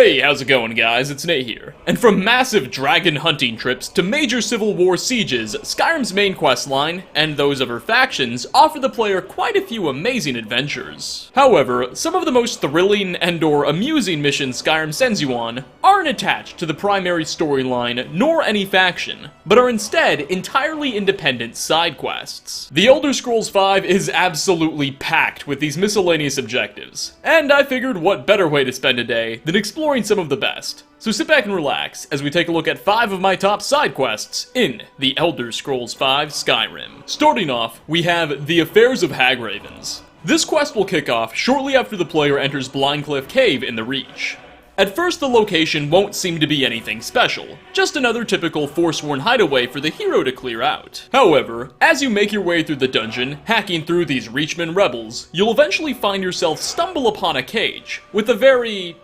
Hey, how's it going, guys? It's Nate here. And from massive dragon hunting trips to major Civil War sieges, Skyrim's main quest line, and those of her factions, offer the player quite a few amazing adventures. However, some of the most thrilling and/or amusing missions Skyrim sends you on aren't attached to the primary storyline nor any faction, but are instead entirely independent side quests. The Elder Scrolls V is absolutely packed with these miscellaneous objectives, and I figured what better way to spend a day than exploring some of the best. So sit back and relax as we take a look at 5 of my top side quests in the Elder Scrolls V Skyrim. Starting off, we have the Affairs of Hagravens. This quest will kick off shortly after the player enters Blindcliff Cave in the Reach. At first, the location won't seem to be anything special, just another typical Forsworn hideaway for the hero to clear out. However, as you make your way through the dungeon, hacking through these Reachmen rebels, you'll eventually find yourself stumble upon a cage with a very,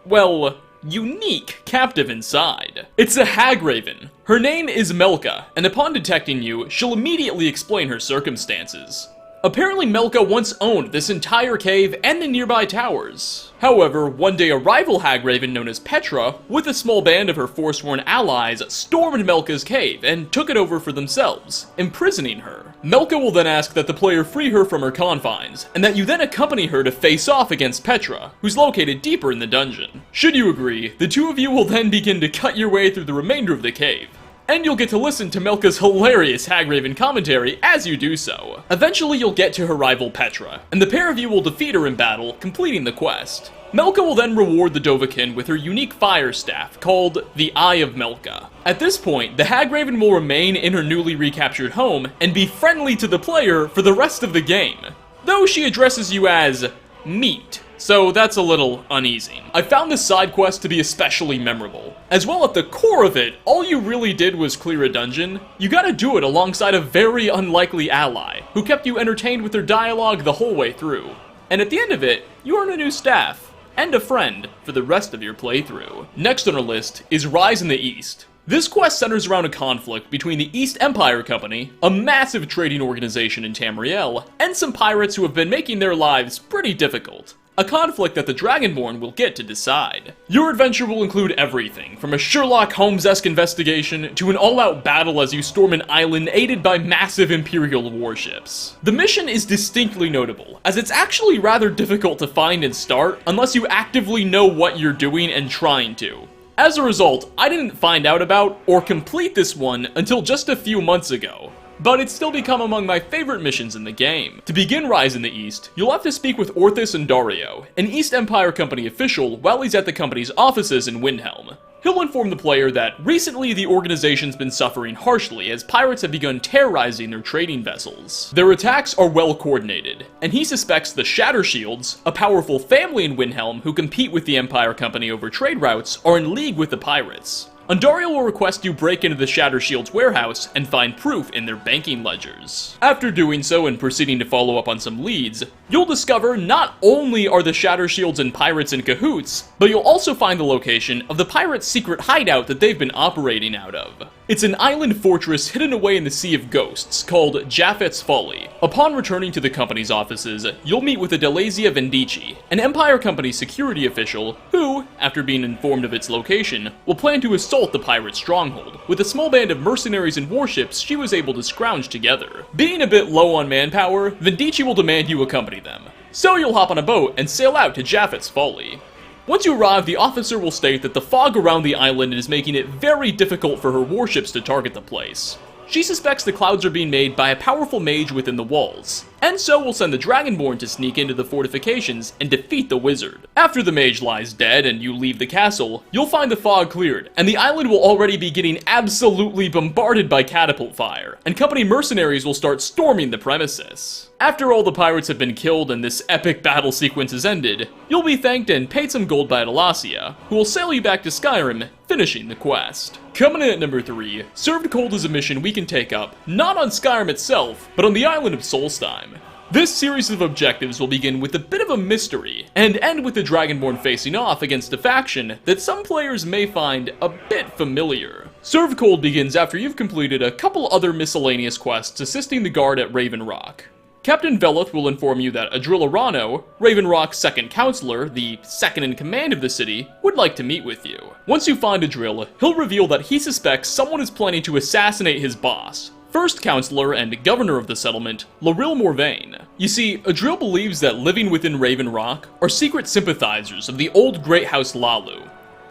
well, unique captive inside. It's a Hagraven. Her name is Melka, and upon detecting you, she'll immediately explain her circumstances. Apparently Melka once owned this entire cave and the nearby towers. However, one day a rival Hagraven known as Petra, with a small band of her Forsworn allies, stormed Melka's cave and took it over for themselves, imprisoning her. Melka will then ask that the player free her from her confines, and that you then accompany her to face off against Petra, who's located deeper in the dungeon. Should you agree, the two of you will then begin to cut your way through the remainder of the cave. And you'll get to listen to Melka's hilarious Hagraven commentary as you do so. Eventually you'll get to her rival Petra, and the pair of you will defeat her in battle, completing the quest. Melka will then reward the Dovahkiin with her unique fire staff, called the Eye of Melka. At this point, the Hagraven will remain in her newly recaptured home, and be friendly to the player for the rest of the game, though she addresses you as meat. So that's a little uneasy. I found this side quest to be especially memorable. As well, at the core of it, all you really did was clear a dungeon. You gotta do it alongside a very unlikely ally, who kept you entertained with their dialogue the whole way through. And at the end of it, you earn a new staff, and a friend, for the rest of your playthrough. Next on our list is Rise in the East. This quest centers around a conflict between the East Empire Company, a massive trading organization in Tamriel, and some pirates who have been making their lives pretty difficult. A conflict that the Dragonborn will get to decide. Your adventure will include everything, from a Sherlock Holmes-esque investigation to an all-out battle as you storm an island aided by massive Imperial warships. The mission is distinctly notable, as it's actually rather difficult to find and start unless you actively know what you're doing and trying to. As a result, I didn't find out about or complete this one until just a few months ago, but it's still become among my favorite missions in the game. To begin Rise in the East, you'll have to speak with Orthus and Dario, an East Empire Company official, while he's at the company's offices in Windhelm. He'll inform the player that recently the organization's been suffering harshly as pirates have begun terrorizing their trading vessels. Their attacks are well coordinated, and he suspects the Shatter Shields, a powerful family in Windhelm who compete with the Empire Company over trade routes, are in league with the pirates. Andariel will request you break into the Shatter Shield's warehouse and find proof in their banking ledgers. After doing so and proceeding to follow up on some leads, you'll discover not only are the Shatter Shields and pirates in cahoots, but you'll also find the location of the pirates' secret hideout that they've been operating out of. It's an island fortress hidden away in the Sea of Ghosts called Japhet's Folly. Upon returning to the company's offices, you'll meet with Adelasia Vendici, an Empire Company security official who, after being informed of its location, will plan to assault the pirate stronghold with a small band of mercenaries and warships she was able to scrounge together. Being a bit low on manpower, Vendici will demand you accompany them. So you'll hop on a boat and sail out to Japhet's Folly. Once you arrive, the officer will state that the fog around the island is making it very difficult for her warships to target the place. She suspects the clouds are being made by a powerful mage within the walls, and so will send the Dragonborn to sneak into the fortifications and defeat the wizard. After the mage lies dead and you leave the castle, you'll find the fog cleared, and the island will already be getting absolutely bombarded by catapult fire, and company mercenaries will start storming the premises. After all the pirates have been killed and this epic battle sequence is ended, you'll be thanked and paid some gold by Adelasia, who will sail you back to Skyrim, finishing the quest. Coming in at number 3, Served Cold is a mission we can take up, not on Skyrim itself, but on the island of Solstheim. This series of objectives will begin with a bit of a mystery, and end with the Dragonborn facing off against a faction that some players may find a bit familiar. Served Cold begins after you've completed a couple other miscellaneous quests assisting the guard at Raven Rock. Captain Veleth will inform you that Adril Arano, Raven Rock's second counselor, the second in command of the city, would like to meet with you. Once you find Adril, he'll reveal that he suspects someone is planning to assassinate his boss, first counselor and governor of the settlement, Loril Morvain. You see, Adril believes that living within Raven Rock are secret sympathizers of the old Great House Lalu.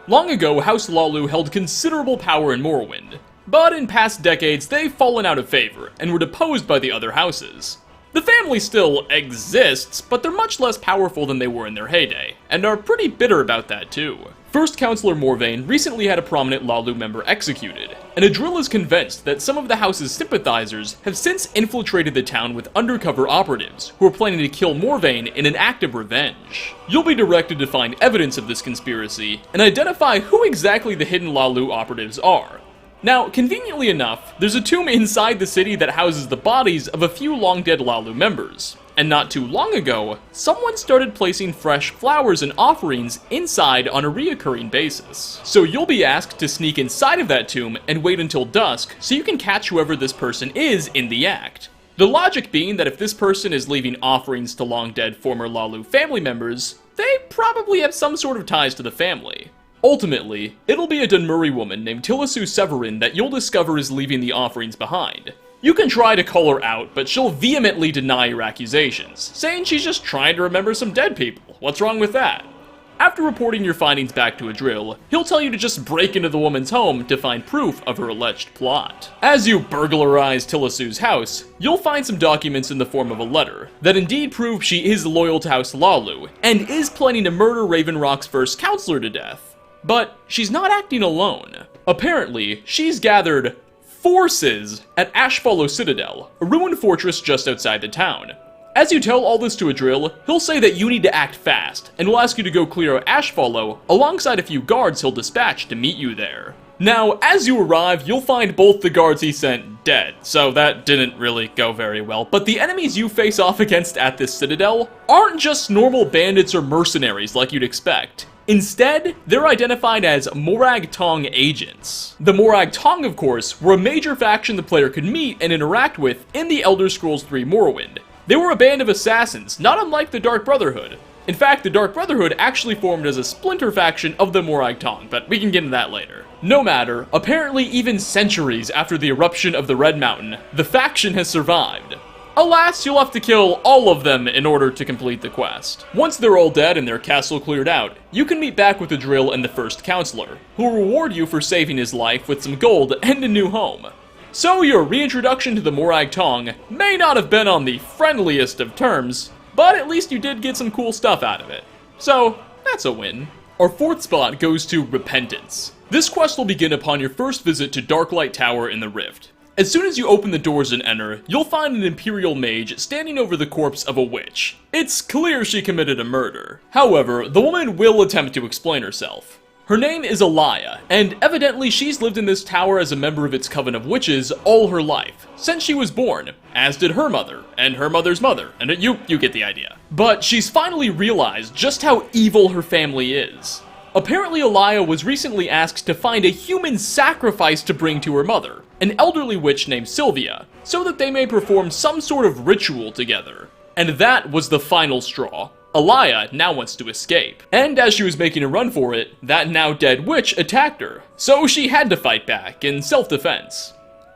Long ago, House Lalu held considerable power in Morrowind, but in past decades they've fallen out of favor and were deposed by the other houses. The family still exists, but they're much less powerful than they were in their heyday, and are pretty bitter about that too. First Counselor Morvain recently had a prominent Lalu member executed, and Adril is convinced that some of the house's sympathizers have since infiltrated the town with undercover operatives who are planning to kill Morvain in an act of revenge. You'll be directed to find evidence of this conspiracy and identify who exactly the hidden Lalu operatives are. Now, conveniently enough, there's a tomb inside the city that houses the bodies of a few long-dead Lalu members. And not too long ago, someone started placing fresh flowers and offerings inside on a reoccurring basis. So you'll be asked to sneak inside of that tomb and wait until dusk so you can catch whoever this person is in the act. The logic being that if this person is leaving offerings to long-dead former Lalu family members, they probably have some sort of ties to the family. Ultimately, it'll be a Dunmurray woman named Tilisu Severin that you'll discover is leaving the offerings behind. You can try to call her out, but she'll vehemently deny your accusations, saying she's just trying to remember some dead people. What's wrong with that? After reporting your findings back to Adril, he'll tell you to just break into the woman's home to find proof of her alleged plot. As you burglarize Tilisu's house, you'll find some documents in the form of a letter that indeed prove she is loyal to House Lalu, and is planning to murder Raven Rock's first counselor to death. But she's not acting alone. Apparently, she's gathered forces at Ashfollow Citadel, a ruined fortress just outside the town. As you tell all this to Adril, he'll say that you need to act fast, and will ask you to go clear out Ashfollow alongside a few guards he'll dispatch to meet you there. Now, as you arrive, you'll find both the guards he sent dead, so that didn't really go very well. But the enemies you face off against at this citadel aren't just normal bandits or mercenaries like you'd expect. Instead, they're identified as Morag Tong agents. The Morag Tong, of course, were a major faction the player could meet and interact with in the Elder Scrolls III Morrowind. They were a band of assassins, not unlike the Dark Brotherhood. In fact, the Dark Brotherhood actually formed as a splinter faction of the Morag Tong, but we can get into that later. No matter, apparently even centuries after the eruption of the Red Mountain, the faction has survived. Alas, you'll have to kill all of them in order to complete the quest. Once they're all dead and their castle cleared out, you can meet back with Adril and the first counselor, who will reward you for saving his life with some gold and a new home. So your reintroduction to the Morag Tong may not have been on the friendliest of terms, but at least you did get some cool stuff out of it. So, that's a win. Our fourth spot goes to Repentance. This quest will begin upon your first visit to Darklight Tower in the Rift. As soon as you open the doors and enter, you'll find an Imperial mage standing over the corpse of a witch. It's clear she committed a murder. However, the woman will attempt to explain herself. Her name is Alaya, and evidently she's lived in this tower as a member of its coven of witches all her life, since she was born, as did her mother, and her mother's mother, and you get the idea. But she's finally realized just how evil her family is. Apparently Alaya was recently asked to find a human sacrifice to bring to her mother, an elderly witch named Sylvia, so that they may perform some sort of ritual together. And that was the final straw. Alaya now wants to escape. And as she was making a run for it, that now dead witch attacked her, so she had to fight back in self-defense.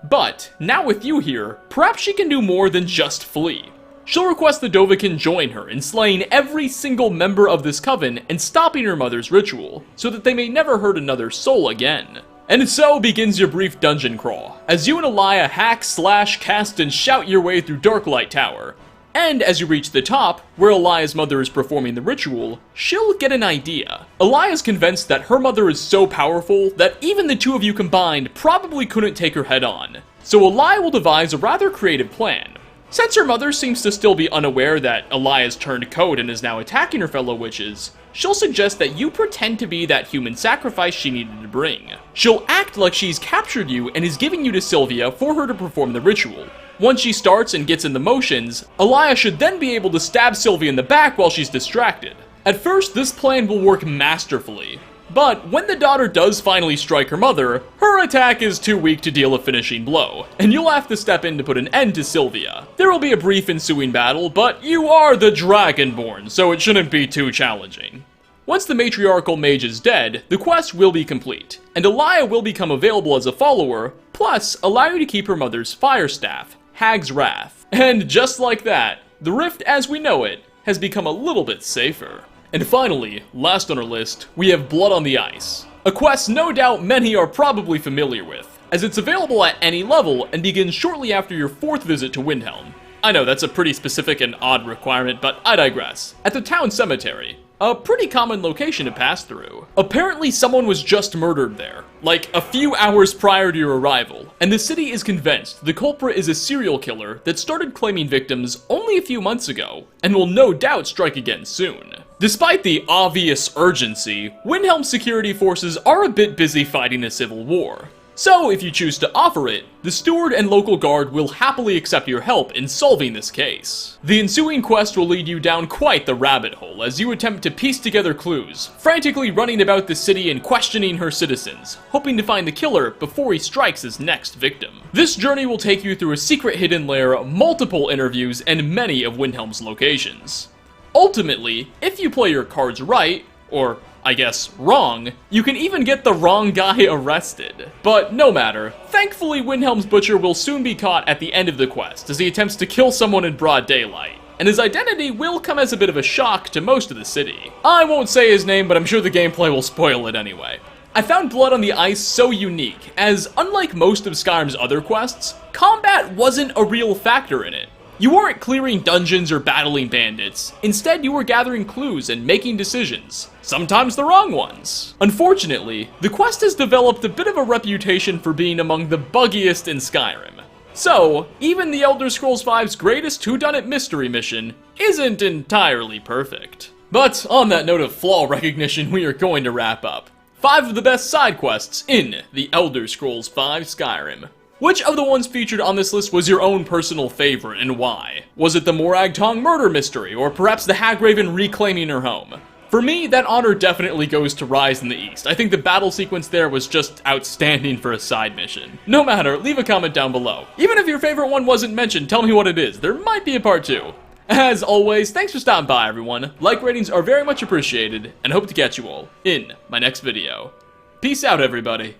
But, now with you here, perhaps she can do more than just flee. She'll request the Dovahkiin join her in slaying every single member of this coven and stopping her mother's ritual, so that they may never hurt another soul again. And so begins your brief dungeon crawl, as you and Alaya hack, slash, cast, and shout your way through Darklight Tower. And as you reach the top, where Alaya's mother is performing the ritual, she'll get an idea. Alaya's convinced that her mother is so powerful that even the two of you combined probably couldn't take her head on. So Alaya will devise a rather creative plan. Since her mother seems to still be unaware that Alaya's turned code and is now attacking her fellow witches, she'll suggest that you pretend to be that human sacrifice she needed to bring. She'll act like she's captured you and is giving you to Sylvia for her to perform the ritual. Once she starts and gets in the motions, Alaya should then be able to stab Sylvia in the back while she's distracted. At first, this plan will work masterfully, But when the daughter does finally strike her mother, her attack is too weak to deal a finishing blow, and you'll have to step in to put an end to Sylvia. There will be a brief ensuing battle, but you are the Dragonborn, so it shouldn't be too challenging. Once the matriarchal mage is dead, the quest will be complete, and Elia will become available as a follower, plus allow you to keep her mother's fire staff, Hag's Wrath. And just like that, the Rift as we know it has become a little bit safer. And finally, last on our list, we have Blood on the Ice, a quest no doubt many are probably familiar with, as it's available at any level and begins shortly after your 4th visit to Windhelm. I know that's a pretty specific and odd requirement, but I digress. At the town cemetery, a pretty common location to pass through. Apparently someone was just murdered there, like a few hours prior to your arrival, and the city is convinced the culprit is a serial killer that started claiming victims only a few months ago, and will no doubt strike again soon. Despite the obvious urgency, Windhelm's security forces are a bit busy fighting a civil war. So, if you choose to offer it, the steward and local guard will happily accept your help in solving this case. The ensuing quest will lead you down quite the rabbit hole as you attempt to piece together clues, frantically running about the city and questioning her citizens, hoping to find the killer before he strikes his next victim. This journey will take you through a secret hidden lair, multiple interviews, and many of Windhelm's locations. Ultimately, if you play your cards right, or I guess, wrong, you can even get the wrong guy arrested. But no matter, thankfully Windhelm's Butcher will soon be caught at the end of the quest as he attempts to kill someone in broad daylight, and his identity will come as a bit of a shock to most of the city. I won't say his name, but I'm sure the gameplay will spoil it anyway. I found Blood on the Ice so unique, as unlike most of Skyrim's other quests, combat wasn't a real factor in it. You weren't clearing dungeons or battling bandits. Instead, you were gathering clues and making decisions, sometimes the wrong ones. Unfortunately, the quest has developed a bit of a reputation for being among the buggiest in Skyrim. So, even the Elder Scrolls V's greatest whodunit mystery mission isn't entirely perfect. But on that note of flaw recognition, we are going to wrap up. 5 of the best side quests in the Elder Scrolls V Skyrim. Which of the ones featured on this list was your own personal favorite, and why? Was it the Morag Tong murder mystery, or perhaps the Hagraven reclaiming her home? For me, that honor definitely goes to Rise in the East. I think the battle sequence there was just outstanding for a side mission. No matter, leave a comment down below. Even if your favorite one wasn't mentioned, tell me what it is. There might be a part 2. As always, thanks for stopping by, everyone. Like ratings are very much appreciated, and hope to catch you all in my next video. Peace out, everybody.